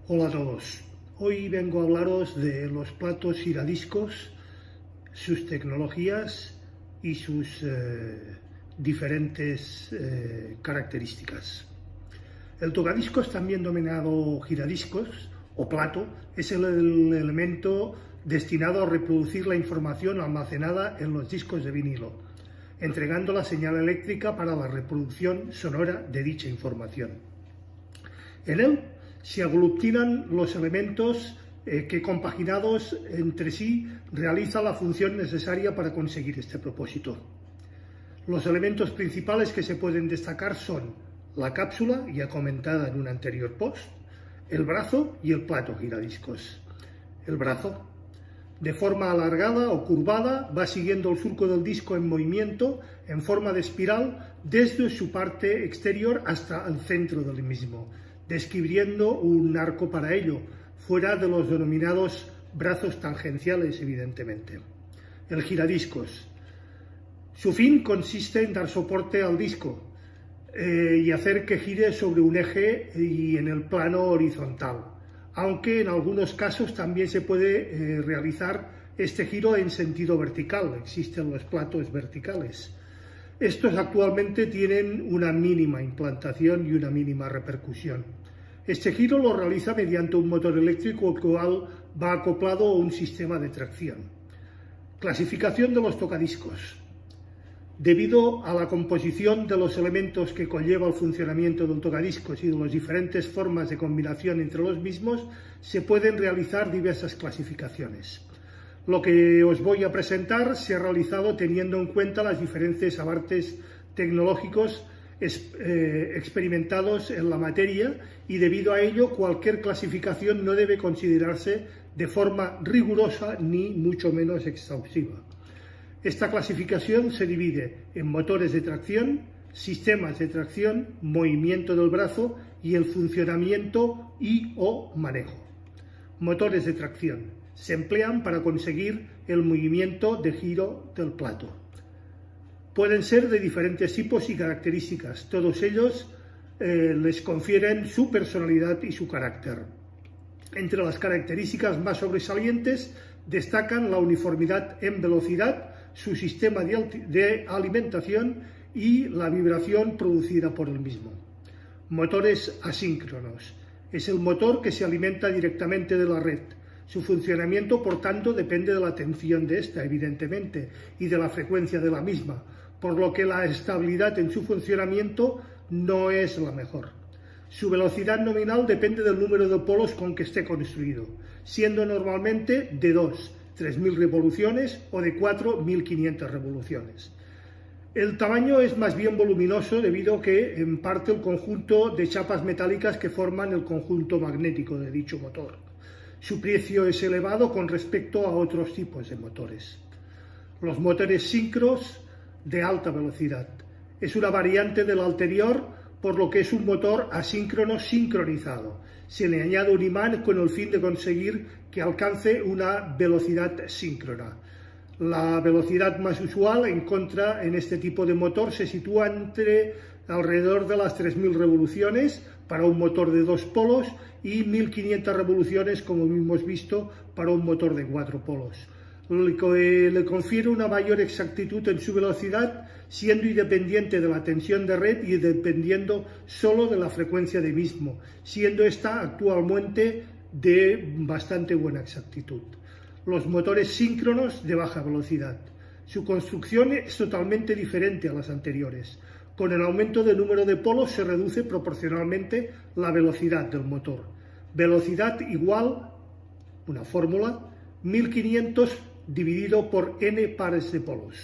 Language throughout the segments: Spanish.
Hola a todos. Hoy vengo a hablaros de los platos giradiscos, sus tecnologías y sus diferentes características. El tocadiscos, también denominado giradiscos o plato, es el elemento destinado a reproducir la información almacenada en los discos de vinilo, entregando la señal eléctrica para la reproducción sonora de dicha información. En él se aglutinan los elementos que, compaginados entre sí, realizan la función necesaria para conseguir este propósito. Los elementos principales que se pueden destacar son la cápsula, ya comentada en un anterior post, el brazo y el plato giradiscos. El brazo, de forma alargada o curvada, va siguiendo el surco del disco en movimiento en forma de espiral desde su parte exterior hasta el centro del mismo, describiendo un arco para ello, fuera de los denominados brazos tangenciales, evidentemente. El giradiscos. Su fin consiste en dar soporte al disco y hacer que gire sobre un eje y en el plano horizontal, aunque en algunos casos también se puede realizar este giro en sentido vertical. Existen los platos verticales. Estos actualmente tienen una mínima implantación y una mínima repercusión. Este giro lo realiza mediante un motor eléctrico, el cual va acoplado a un sistema de tracción. Clasificación de los tocadiscos. Debido a la composición de los elementos que conlleva el funcionamiento del tocadiscos y de las diferentes formas de combinación entre los mismos, se pueden realizar diversas clasificaciones. Lo que os voy a presentar se ha realizado teniendo en cuenta los diferentes avances tecnológicos experimentados en la materia, y debido a ello cualquier clasificación no debe considerarse de forma rigurosa ni mucho menos exhaustiva. Esta clasificación se divide en motores de tracción, sistemas de tracción, movimiento del brazo y el funcionamiento y/o manejo. Motores de tracción se emplean para conseguir el movimiento de giro del plato. Pueden ser de diferentes tipos y características. Todos ellos les confieren su personalidad y su carácter. Entre las características más sobresalientes destacan la uniformidad en velocidad, su sistema de alimentación y la vibración producida por el mismo. Motores asíncronos. Es el motor que se alimenta directamente de la red. Su funcionamiento, por tanto, depende de la tensión de esta, evidentemente, y de la frecuencia de la misma, por lo que la estabilidad en su funcionamiento no es la mejor. Su velocidad nominal depende del número de polos con que esté construido, siendo normalmente de 3.000 revoluciones o de 1.500 revoluciones. El tamaño es más bien voluminoso debido a que en parte el conjunto de chapas metálicas que forman el conjunto magnético de dicho motor. Su precio es elevado con respecto a otros tipos de motores. Los motores síncronos de alta velocidad. Es una variante del anterior, por lo que es un motor asíncrono sincronizado. Se le añade un imán con el fin de conseguir que alcance una velocidad síncrona. La velocidad más usual en este tipo de motor se sitúa entre alrededor de las 3.000 revoluciones para un motor de 2 polos y 1.500 revoluciones, como hemos visto, para un motor de 4 polos. Lo que le confiere una mayor exactitud en su velocidad, siendo independiente de la tensión de red y dependiendo solo de la frecuencia de mismo, siendo esta actualmente de bastante buena exactitud. Los motores síncronos de baja velocidad. Su construcción es totalmente diferente a las anteriores. Con el aumento del número de polos se reduce proporcionalmente la velocidad del motor. Velocidad igual, una fórmula, 1.500 dividido por n pares de polos.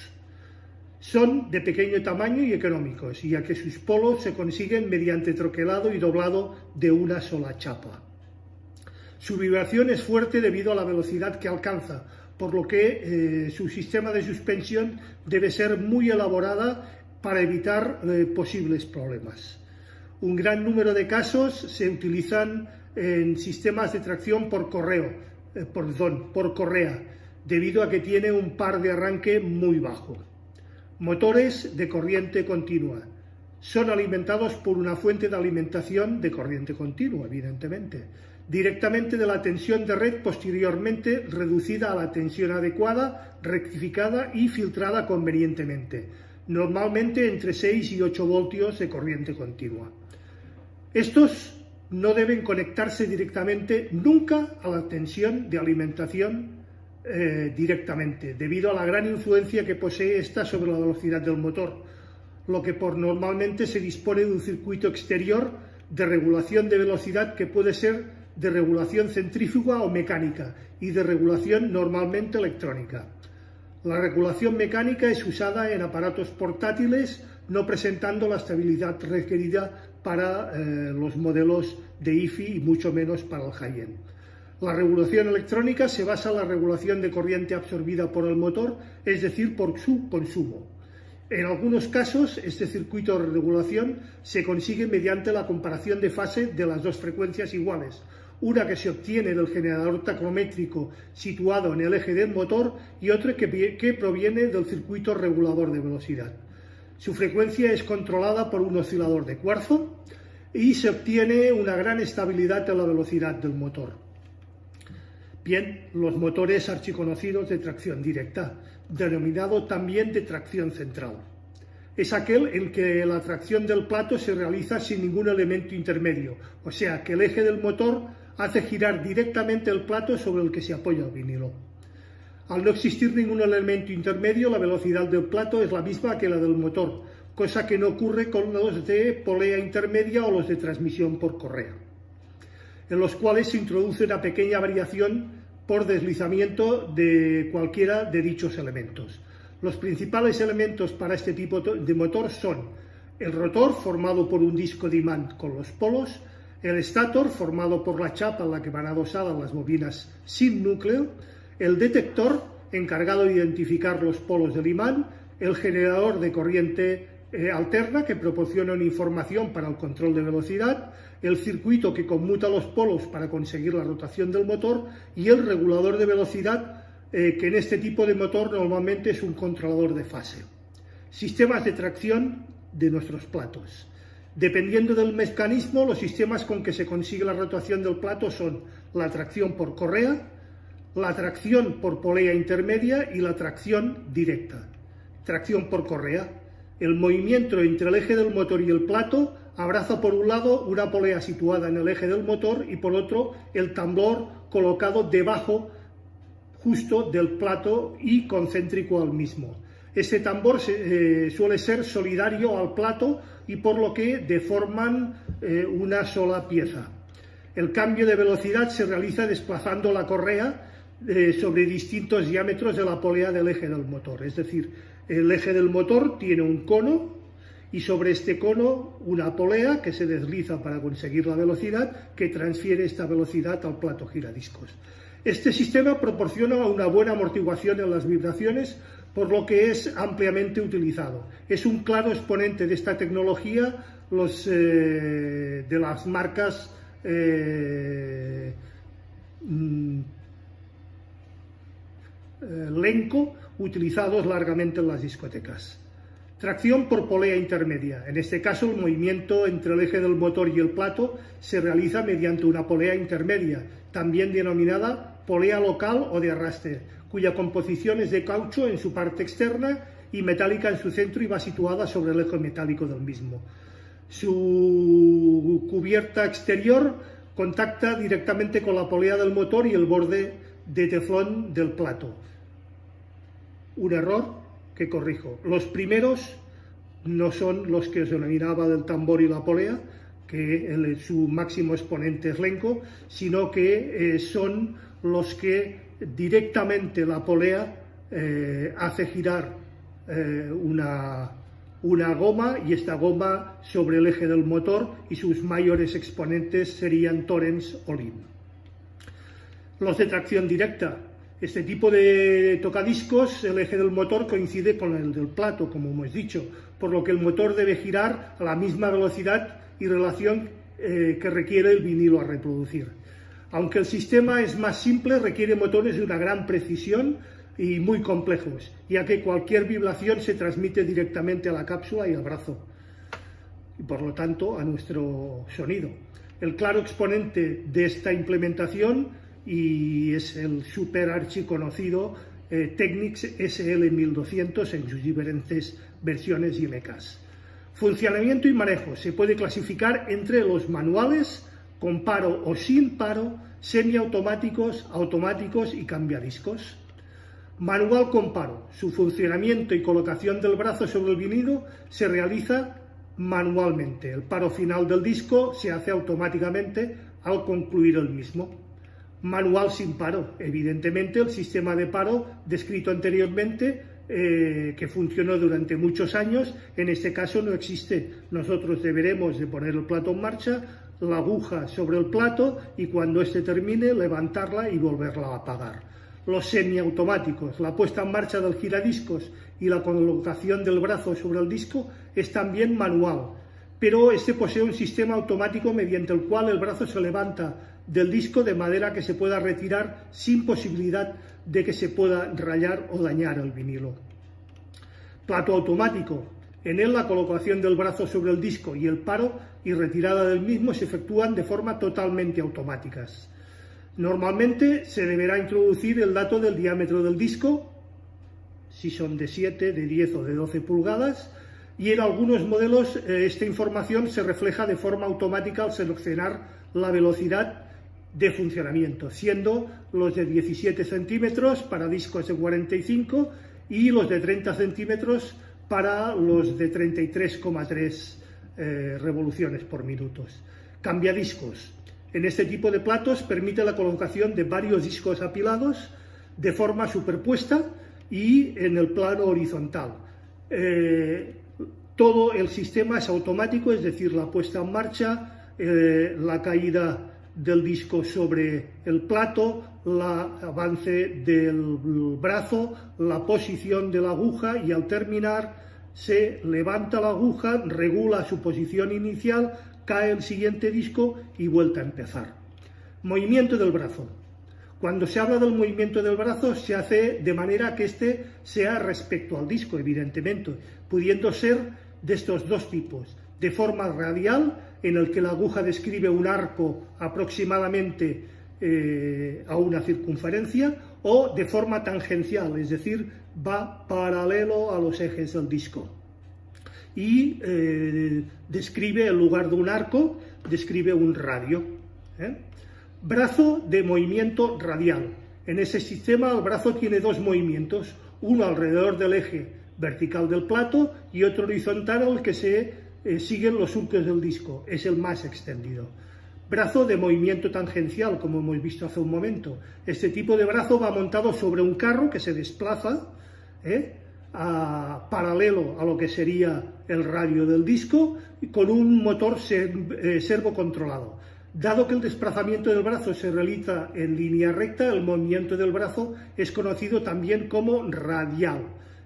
Son de pequeño tamaño y económicos, ya que sus polos se consiguen mediante troquelado y doblado de una sola chapa. Su vibración es fuerte debido a la velocidad que alcanza, por lo que su sistema de suspensión debe ser muy elaborada para evitar posibles problemas. Un gran número de casos se utilizan en sistemas de tracción por correa, debido a que tiene un par de arranque muy bajo. Motores de corriente continua. son alimentados por una fuente de alimentación de corriente continua, evidentemente, directamente de la tensión de red posteriormente reducida a la tensión adecuada, rectificada y filtrada convenientemente, normalmente entre 6 y 8 voltios de corriente continua. Estos no deben conectarse directamente nunca a la tensión de alimentación directamente, debido a la gran influencia que posee esta sobre la velocidad del motor, lo que por normalmente se dispone de un circuito exterior de regulación de velocidad que puede ser de regulación centrífuga o mecánica y de regulación normalmente electrónica. La regulación mecánica es usada en aparatos portátiles, no presentando la estabilidad requerida para los modelos de IFI y mucho menos para el high-end. La regulación electrónica se basa en la regulación de corriente absorbida por el motor, es decir, por su consumo. En algunos casos, este circuito de regulación se consigue mediante la comparación de fase de las dos frecuencias iguales, una que se obtiene del generador tacométrico situado en el eje del motor y otra que proviene del circuito regulador de velocidad. Su frecuencia es controlada por un oscilador de cuarzo y se obtiene una gran estabilidad en la velocidad del motor. Bien, los motores archiconocidos de tracción directa, denominado también de tracción central. Es aquel en que la tracción del plato se realiza sin ningún elemento intermedio, o sea que el eje del motor hace girar directamente el plato sobre el que se apoya el vinilo. Al no existir ningún elemento intermedio, la velocidad del plato es la misma que la del motor, cosa que no ocurre con los de polea intermedia o los de transmisión por correa, en los cuales se introduce una pequeña variación por deslizamiento de cualquiera de dichos elementos. Los principales elementos para este tipo de motor son el rotor, formado por un disco de imán con los polos, el estator, formado por la chapa en la que van adosadas las bobinas sin núcleo, el detector, encargado de identificar los polos del imán, el generador de corriente alterna, que proporciona una información para el control de velocidad, el circuito que conmuta los polos para conseguir la rotación del motor y el regulador de velocidad, que en este tipo de motor normalmente es un controlador de fase. Sistemas de tracción de nuestros platos. Dependiendo del mecanismo, los sistemas con que se consigue la rotación del plato son la tracción por correa, la tracción por polea intermedia y la tracción directa. Tracción por correa. El movimiento entre el eje del motor y el plato abraza por un lado una polea situada en el eje del motor y por otro el tambor colocado debajo justo del plato y concéntrico al mismo. Este tambor suele ser solidario al plato y por lo que deforman una sola pieza. El cambio de velocidad se realiza desplazando la correa sobre distintos diámetros de la polea del eje del motor, es decir, el eje del motor tiene un cono y sobre este cono una polea que se desliza para conseguir la velocidad que transfiere esta velocidad al plato giradiscos. Este sistema proporciona una buena amortiguación en las vibraciones, por lo que es ampliamente utilizado. Es un claro exponente de esta tecnología de las marcas Lenco, utilizados largamente en las discotecas. Tracción por polea intermedia. En este caso, el movimiento entre el eje del motor y el plato se realiza mediante una polea intermedia, también denominada polea local o de arrastre, cuya composición es de caucho en su parte externa y metálica en su centro y va situada sobre el eje metálico del mismo. Su cubierta exterior contacta directamente con la polea del motor y el borde de teflón del plato. Un error que corrijo. Los primeros no son los que os denominaba del tambor y la polea, que su máximo exponente es Lenco, sino que son los que directamente la polea hace girar una goma, y esta goma sobre el eje del motor, y sus mayores exponentes serían Torrens o Lim. Los de tracción directa. Este tipo de tocadiscos, el eje del motor coincide con el del plato, como hemos dicho, por lo que el motor debe girar a la misma velocidad y relación que requiere el vinilo a reproducir. Aunque el sistema es más simple, requiere motores de una gran precisión y muy complejos, ya que cualquier vibración se transmite directamente a la cápsula y al brazo. y por lo tanto a nuestro sonido. El claro exponente de esta implementación y es el super archiconocido Technics SL1200 en sus diferentes versiones y MKs. Funcionamiento y manejo. Se puede clasificar entre los manuales, con paro o sin paro, semiautomáticos, automáticos y cambiadiscos. Manual con paro. Su funcionamiento y colocación del brazo sobre el vinilo se realiza manualmente. El paro final del disco se hace automáticamente al concluir el mismo. Manual sin paro. Evidentemente el sistema de paro descrito anteriormente que funcionó durante muchos años, en este caso no existe. Nosotros deberemos de poner el plato en marcha, la aguja sobre el plato y cuando éste termine levantarla y volverla a apagar. Los semiautomáticos, la puesta en marcha del giradiscos y la colocación del brazo sobre el disco es también manual, pero este posee un sistema automático mediante el cual el brazo se levanta del disco de manera que se pueda retirar sin posibilidad de que se pueda rayar o dañar el vinilo. Plato automático. En él la colocación del brazo sobre el disco y el paro y retirada del mismo se efectúan de forma totalmente automáticas. Normalmente se deberá introducir el dato del diámetro del disco, si son de 7, de 10 o de 12 pulgadas, y en algunos modelos esta información se refleja de forma automática al seleccionar la velocidad de funcionamiento, siendo los de 17 centímetros para discos de 45 y los de 30 centímetros para los de 33,3 revoluciones por minuto. Cambiadiscos. En este tipo de platos permite la colocación de varios discos apilados de forma superpuesta y en el plano horizontal. Todo el sistema es automático, es decir, la puesta en marcha, la caída del disco sobre el plato, el avance del brazo, la posición de la aguja y al terminar se levanta la aguja, regula su posición inicial, cae el siguiente disco y vuelve a empezar. Movimiento del brazo. Cuando se habla del movimiento del brazo se hace de manera que éste sea respecto al disco, evidentemente, pudiendo ser de estos dos tipos, de forma radial, en el que la aguja describe un arco aproximadamente a una circunferencia, o de forma tangencial, es decir, va paralelo a los ejes del disco. Y describe, en lugar de un arco, describe un radio. Brazo de movimiento radial. En ese sistema el brazo tiene dos movimientos, uno alrededor del eje vertical del plato y otro horizontal al que se siguen los surcos del disco, es el más extendido. Brazo de movimiento tangencial, como hemos visto hace un momento. Este tipo de brazo va montado sobre un carro que se desplaza paralelo a lo que sería el radio del disco con un motor servocontrolado. Dado que el desplazamiento del brazo se realiza en línea recta, el movimiento del brazo es conocido también como radial.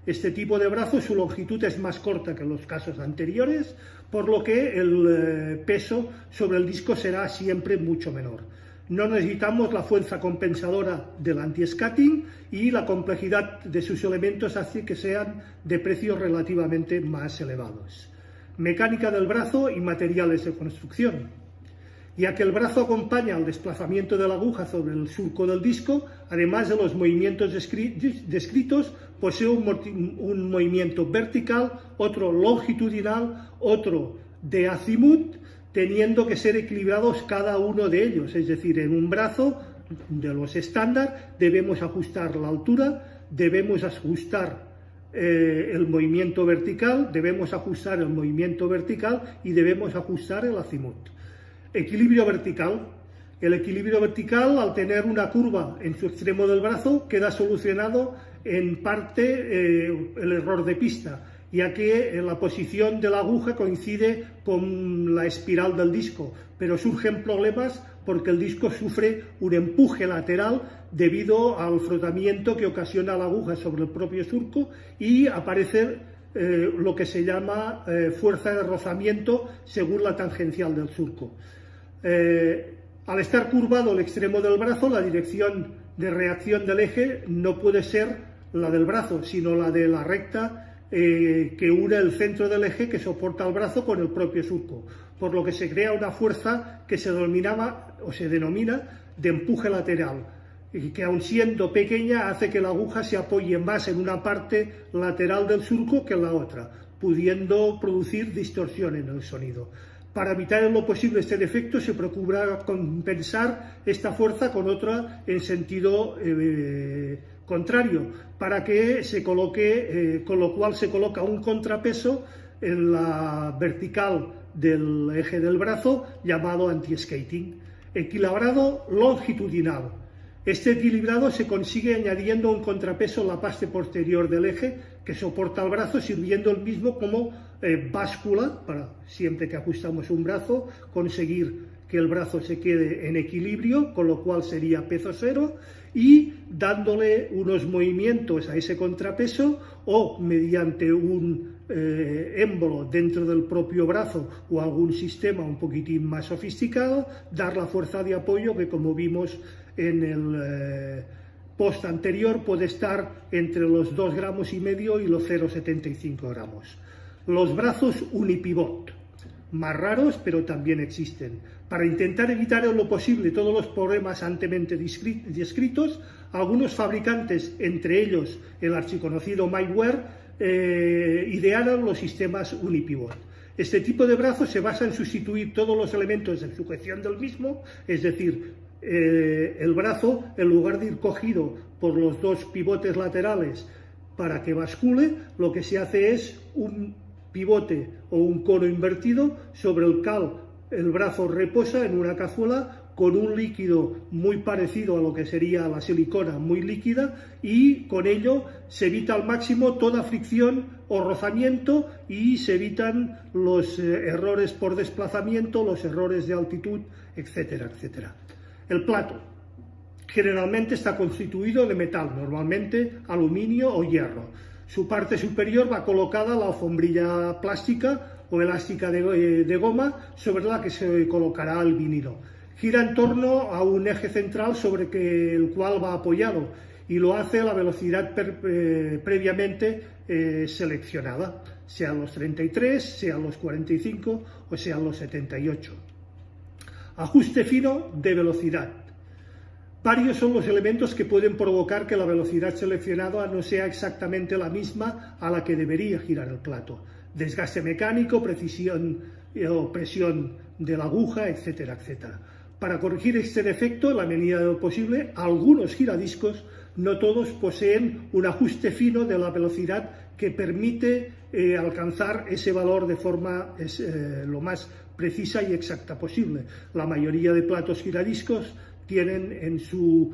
Este tipo de brazo, su longitud es más corta que en los casos anteriores, por lo que el peso sobre el disco será siempre mucho menor. No necesitamos la fuerza compensadora del anti-scatting y la complejidad de sus elementos hace que sean de precios relativamente más elevados. Mecánica del brazo y materiales de construcción. Ya que el brazo acompaña al desplazamiento de la aguja sobre el surco del disco, además de los movimientos descritos, posee un movimiento vertical, otro longitudinal, otro de azimut, teniendo que ser equilibrados cada uno de ellos. Es decir, en un brazo de los estándar debemos ajustar la altura, debemos ajustar el movimiento vertical, debemos ajustar el movimiento vertical y debemos ajustar el azimut. Equilibrio vertical. El equilibrio vertical, al tener una curva en su extremo del brazo, queda solucionado en parte el error de pista, ya que la posición de la aguja coincide con la espiral del disco, pero surgen problemas porque el disco sufre un empuje lateral debido al frotamiento que ocasiona la aguja sobre el propio surco y aparece lo que se llama fuerza de rozamiento según la tangencial del surco. Al estar curvado el extremo del brazo, la dirección de reacción del eje no puede ser la del brazo, sino la de la recta que une el centro del eje que soporta el brazo con el propio surco, por lo que se crea una fuerza que se denomina de empuje lateral, y que aun siendo pequeña hace que la aguja se apoye más en una parte lateral del surco que en la otra, pudiendo producir distorsión en el sonido. Para evitar en lo posible este defecto se procura compensar esta fuerza con otra en sentido contrario, para que se coloque, con lo cual se coloca un contrapeso en la vertical del eje del brazo llamado anti-skating. Equilibrado longitudinal. Este equilibrado se consigue añadiendo un contrapeso en la parte posterior del eje que soporta el brazo, sirviendo el mismo como báscula para, siempre que ajustamos un brazo, conseguir que el brazo se quede en equilibrio, con lo cual sería peso cero, y dándole unos movimientos a ese contrapeso o mediante un émbolo dentro del propio brazo o algún sistema un poquitín más sofisticado, dar la fuerza de apoyo que, como vimos en el post anterior, puede estar entre los 2,5 gramos y los 0,75 gramos. Los brazos unipivot, más raros pero también existen. Para intentar evitar en lo posible todos los problemas anteriormente descritos, algunos fabricantes, entre ellos el archiconocido Micware, idearon los sistemas unipivot. Este tipo de brazo se basa en sustituir todos los elementos de sujeción del mismo, es decir, el brazo, en lugar de ir cogido por los dos pivotes laterales para que bascule, lo que se hace es un pivote o un cono invertido sobre el cual el brazo reposa en una cazuela con un líquido muy parecido a lo que sería la silicona, muy líquida, y con ello se evita al máximo toda fricción o rozamiento y se evitan los errores por desplazamiento, los errores de altitud, etcétera, etcétera. El plato generalmente está constituido de metal, normalmente aluminio o hierro. Su parte superior va colocada la alfombrilla plástica o elástica de goma sobre la que se colocará el vinilo. Gira en torno a un eje central sobre el cual va apoyado y lo hace a la velocidad previamente seleccionada, sean los 33, sean los 45 o sean los 78. Ajuste fino de velocidad. Varios son los elementos que pueden provocar que la velocidad seleccionada no sea exactamente la misma a la que debería girar el plato. Desgaste mecánico, precisión o presión de la aguja, etcétera, etcétera. Para corregir este defecto, en la medida de lo posible, algunos giradiscos, no todos, poseen un ajuste fino de la velocidad que permite alcanzar ese valor de forma lo más precisa y exacta posible. La mayoría de platos giradiscos tienen en su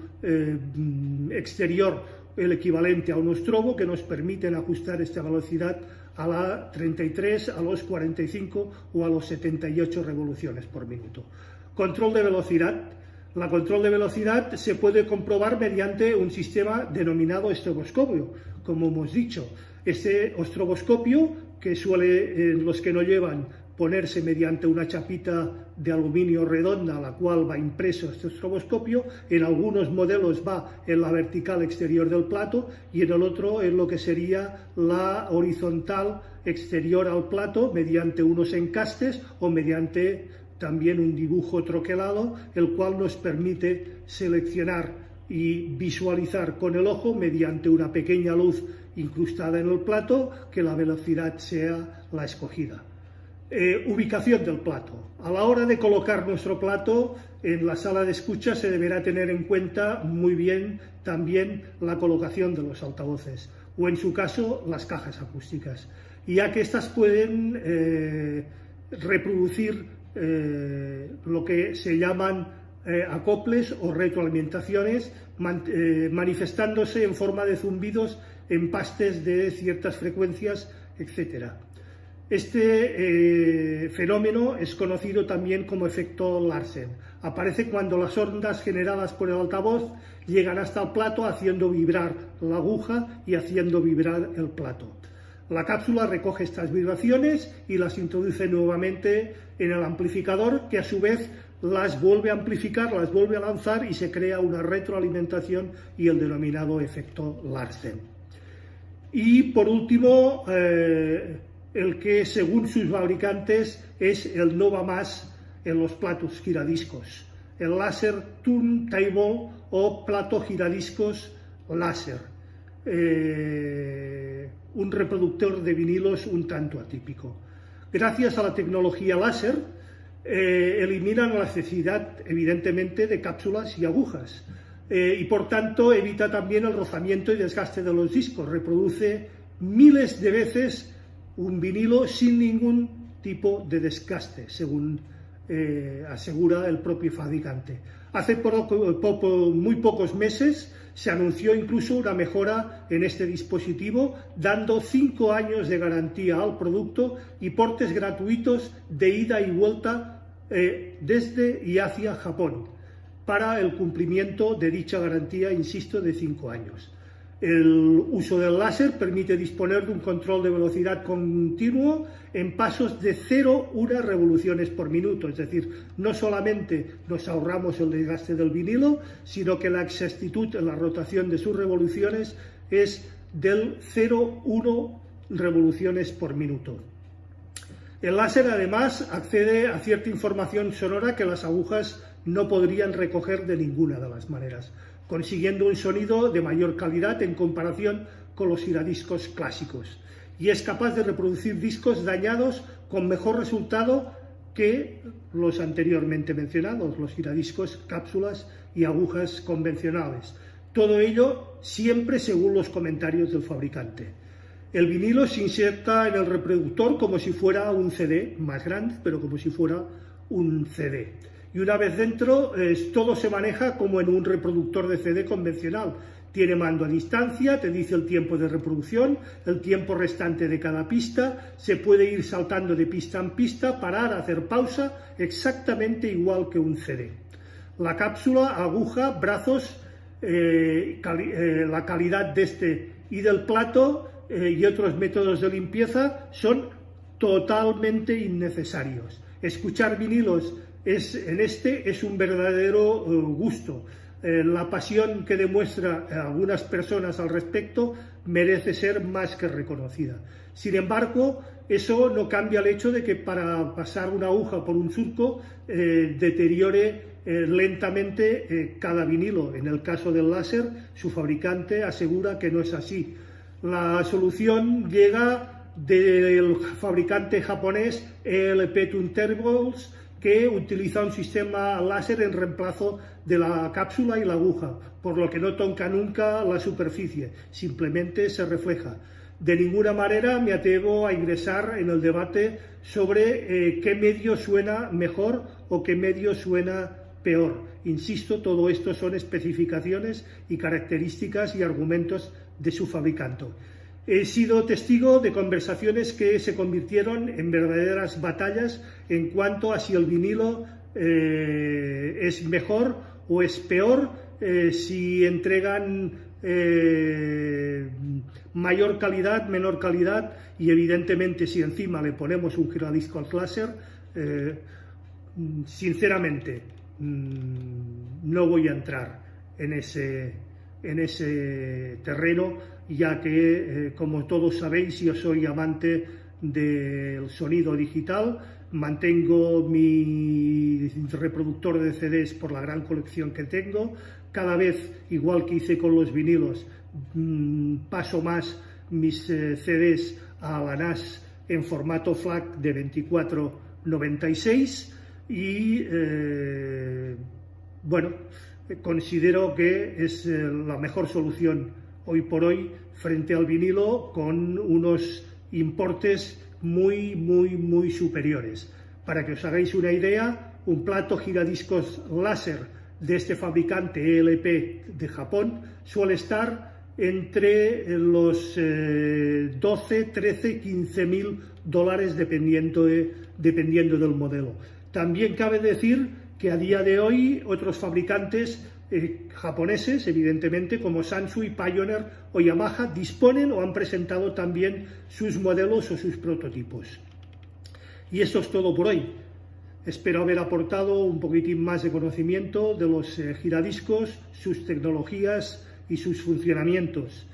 exterior el equivalente a un ostrobo que nos permiten ajustar esta velocidad a la 33, a los 45 o a los 78 revoluciones por minuto. Control de velocidad. La control de velocidad se puede comprobar mediante un sistema denominado estroboscopio, como hemos dicho. Este estroboscopio, que suele, los que no llevan, ponerse mediante una chapita de aluminio redonda a la cual va impreso este estroboscopio, en algunos modelos va en la vertical exterior del plato y en el otro en lo que sería la horizontal exterior al plato mediante unos encastes o mediante también un dibujo troquelado, el cual nos permite seleccionar y visualizar con el ojo mediante una pequeña luz incrustada en el plato que la velocidad sea la escogida. Ubicación del plato. A la hora de colocar nuestro plato en la sala de escucha se deberá tener en cuenta muy bien también la colocación de los altavoces o en su caso las cajas acústicas, ya que estas pueden reproducir lo que se llaman acoples o retroalimentaciones, manifestándose en forma de zumbidos en pastes de ciertas frecuencias, etcétera. Este fenómeno es conocido también como efecto Larsen. Aparece cuando las ondas generadas por el altavoz llegan hasta el plato haciendo vibrar la aguja y haciendo vibrar el plato. La cápsula recoge estas vibraciones y las introduce nuevamente en el amplificador, que a su vez las vuelve a amplificar, las vuelve a lanzar y se crea una retroalimentación y el denominado efecto Larsen. Y por último, el que según sus fabricantes es el no va más en los platos giradiscos, el láser turntable o plato giradiscos láser, un reproductor de vinilos un tanto atípico. Gracias a la tecnología láser eliminan la necesidad evidentemente de cápsulas y agujas y por tanto evita también el rozamiento y desgaste de los discos, reproduce miles de veces un vinilo sin ningún tipo de desgaste, según asegura el propio fabricante. Hace muy pocos meses se anunció incluso una mejora en este dispositivo, dando 5 años de garantía al producto y portes gratuitos de ida y vuelta desde y hacia Japón, para el cumplimiento de dicha garantía, insisto, de 5 años. El uso del láser permite disponer de un control de velocidad continuo en pasos de 0,1 revoluciones por minuto, es decir, no solamente nos ahorramos el desgaste del vinilo, sino que la exactitud en la rotación de sus revoluciones es del 0,1 revoluciones por minuto. El láser además accede a cierta información sonora que las agujas no podrían recoger de ninguna de las maneras, consiguiendo un sonido de mayor calidad en comparación con los giradiscos clásicos, y es capaz de reproducir discos dañados con mejor resultado que los anteriormente mencionados, los giradiscos, cápsulas y agujas convencionales. Todo ello siempre según los comentarios del fabricante. El vinilo se inserta en el reproductor como si fuera un CD, más grande, pero como si fuera un CD. Y una vez dentro, todo se maneja como en un reproductor de CD convencional. Tiene mando a distancia, te dice el tiempo de reproducción, el tiempo restante de cada pista, se puede ir saltando de pista en pista, parar, hacer pausa, exactamente igual que un CD. La cápsula, aguja, brazos, la calidad de este y del plato y otros métodos de limpieza son totalmente innecesarios. Escuchar vinilos es un verdadero gusto. La pasión que demuestran algunas personas al respecto merece ser más que reconocida. Sin embargo, eso no cambia el hecho de que para pasar una aguja por un surco deteriore lentamente cada vinilo. En el caso del láser, su fabricante asegura que no es así. La solución llega del fabricante japonés ELP Turntables, que utiliza un sistema láser en reemplazo de la cápsula y la aguja, por lo que no toca nunca la superficie, simplemente se refleja. De ninguna manera me atrevo a ingresar en el debate sobre qué medio suena mejor o qué medio suena peor. Insisto, todo esto son especificaciones y características y argumentos de su fabricante. He sido testigo de conversaciones que se convirtieron en verdaderas batallas en cuanto a si el vinilo es mejor o es peor, si entregan mayor calidad, menor calidad, y evidentemente si encima le ponemos un giradiscos láser, sinceramente no voy a entrar en ese terreno, ya que, como todos sabéis, yo soy amante del sonido digital, mantengo mi reproductor de CDs por la gran colección que tengo. Cada vez, igual que hice con los vinilos, paso más mis CDs a la NAS en formato FLAC de 2496 y bueno, considero que es la mejor solución hoy por hoy frente al vinilo, con unos importes muy superiores. Para que os hagáis una idea, un plato giradiscos láser de este fabricante ELP de Japón suele estar entre los 12, 13, 15 mil dólares dependiendo del modelo. También cabe decir que a día de hoy otros fabricantes japoneses, evidentemente, como Sansui, Pioneer o Yamaha, disponen o han presentado también sus modelos o sus prototipos. Y esto es todo por hoy. Espero haber aportado un poquitín más de conocimiento de los giradiscos, sus tecnologías y sus funcionamientos.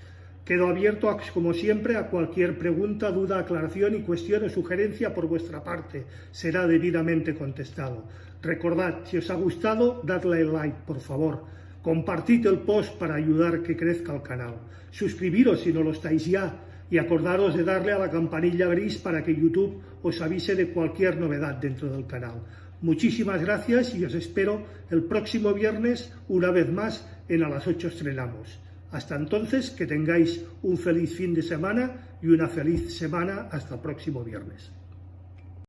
Quedo abierto, como siempre, a cualquier pregunta, duda, aclaración y cuestión o sugerencia por vuestra parte. Será debidamente contestado. Recordad, si os ha gustado, dadle like, por favor. Compartid el post para ayudar a que crezca el canal. Suscribiros si no lo estáis ya y acordaros de darle a la campanilla gris para que YouTube os avise de cualquier novedad dentro del canal. Muchísimas gracias y os espero el próximo viernes, una vez más, en A las 8 estrenamos. Hasta entonces, que tengáis un feliz fin de semana y una feliz semana hasta el próximo viernes.